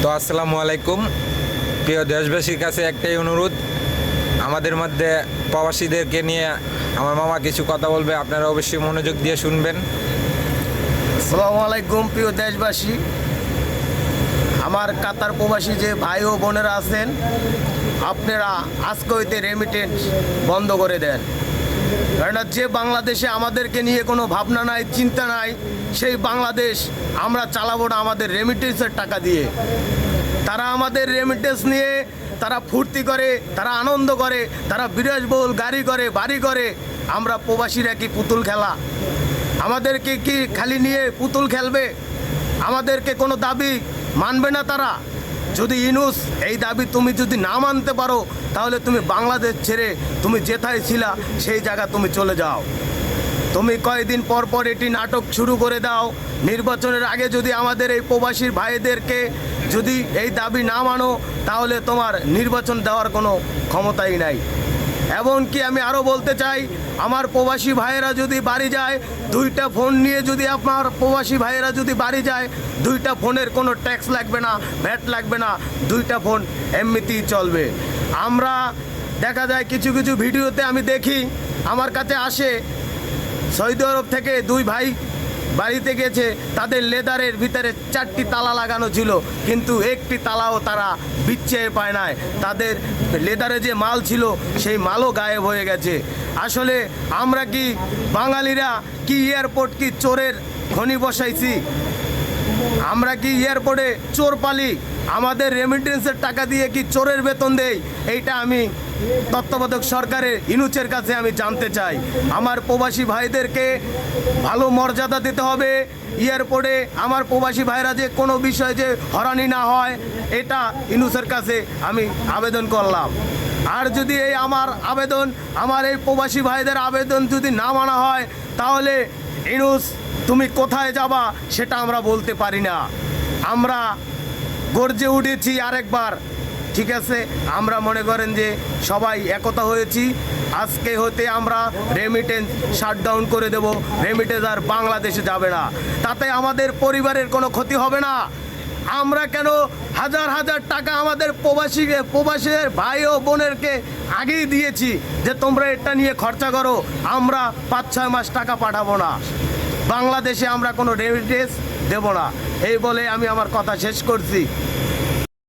তো আসসালামু আলাইকুম। প্রিয় দেশবাসীর কাছে একটাই অনুরোধ, আমাদের মধ্যে প্রবাসীদেরকে নিয়ে আমার মামা কিছু কথা বলবে, আপনারা অবশ্যই মনোযোগ দিয়ে শুনবেন। আসসালামু আলাইকুম প্রিয় দেশবাসী, আমার কাতার প্রবাসী যে ভাই ও বোনেরা আছেন, আপনারা আজকে হইতে রেমিটেন্স বন্ধ করে দেন। কারণ যে বাংলাদেশে আমাদেরকে নিয়ে কোনো ভাবনা নাই, চিন্তা নাই, সেই বাংলাদেশ আমরা চালাবো না আমাদের রেমিটেন্সের টাকা দিয়ে। তারা আমাদের রেমিটেন্স নিয়ে তারা ফুর্তি করে, তারা আনন্দ করে, তারা বিলাসবহুল গাড়ি করে, বাড়ি করে। আমরা প্রবাসীরা কি পুতুল খেলা? আমাদেরকে কি খালি নিয়ে পুতুল খেলবে? আমাদেরকে কোনো দাবি মানবে না তারা। যদি ইনুস এই দাবি তুমি যদি না মানতে পারো, তাহলে তুমি বাংলাদেশ ছেড়ে তুমি যেথায় ছিলা সেই জায়গা তুমি চলে যাও। তুমি কয়েকদিন পর পর এটি নাটক শুরু করে দাও। নির্বাচনের আগে যদি আমাদের এই প্রবাসীর ভাইদেরকে যদি এই দাবি না মানো, তাহলে তোমার নির্বাচন দেওয়ার কোনো ক্ষমতাই নাই। এমনকি আমি আরও বলতে চাই, আমার প্রবাসী ভাইয়েরা যদি বাড়ি যায়, দুইটা ফোন নিয়ে যদি আপনার প্রবাসী ভাইয়েরা যদি বাড়ি যায়, দুইটা ফোনের কোনো ট্যাক্স লাগবে না, ভ্যাট লাগবে না, দুইটা ফোন এমনিতেই চলবে। আমরা দেখা যায় কিছু কিছু ভিডিওতে আমি দেখি, আমার কাছে আসে সৌদি আরব থেকে দুই ভাই বাড়িতে গেছে, তাদের লেদারের ভিতরে 4টি তালা লাগানো ছিল, কিন্তু একটি তালাও তারা বিচ্ছে পায় নাই। তাদের লেদারে যে মাল ছিল সেই মালও গায়েব হয়ে গেছে। আসলে আমরা কি বাঙালিরা কি এয়ারপোর্ট কি চোরের খনি বসাইছি? আমরা কি এয়ারপোর্টে চোর পালি? আমাদের রেমিটেন্সের টাকা দিয়ে কি চোরের বেতন দেই? এইটা আমি তত্ত্বাবধায়ক সরকারের ইনুচের কাছে আমি জানতে চাই। আমার প্রবাসী ভাইদেরকে ভালো মর্যাদা দিতে হবে। এয়ারপোর্টে আমার প্রবাসী ভাইরা যে কোনো বিষয়ে যে হয়রানি না হয়, এটা ইনুচের কাছে আমি আবেদন করলাম। আর যদি এই আমার আবেদন, আমার এই প্রবাসী ভাইদের আবেদন যদি না মানা হয়, তাহলে ইনুস তুমি কোথায় যাবা সেটা আমরা বলতে পারি না। আমরা গর্জে উঠেছি আরেকবার, ঠিক আছে? আমরা মনে করেন যে সবাই একতা হয়েছি। আজকে হতে আমরা রেমিটেন্স শাটডাউন করে দেব। রেমিটেন্স আর বাংলাদেশে যাবে না। তাতে আমাদের পরিবারের কোনো ক্ষতি হবে না। আমরা কেন হাজার হাজার টাকা আমাদের প্রবাসীদের ভাই ও বোনেরকে আগেই দিয়েছি যে তোমরা এটা নিয়ে খরচা করো। আমরা 5-6 মাস টাকা পাঠাবো না, বাংলাদেশে আমরা কোনো রেমিটেন্স দেব না। এই বলে আমি আমার কথা শেষ করছি।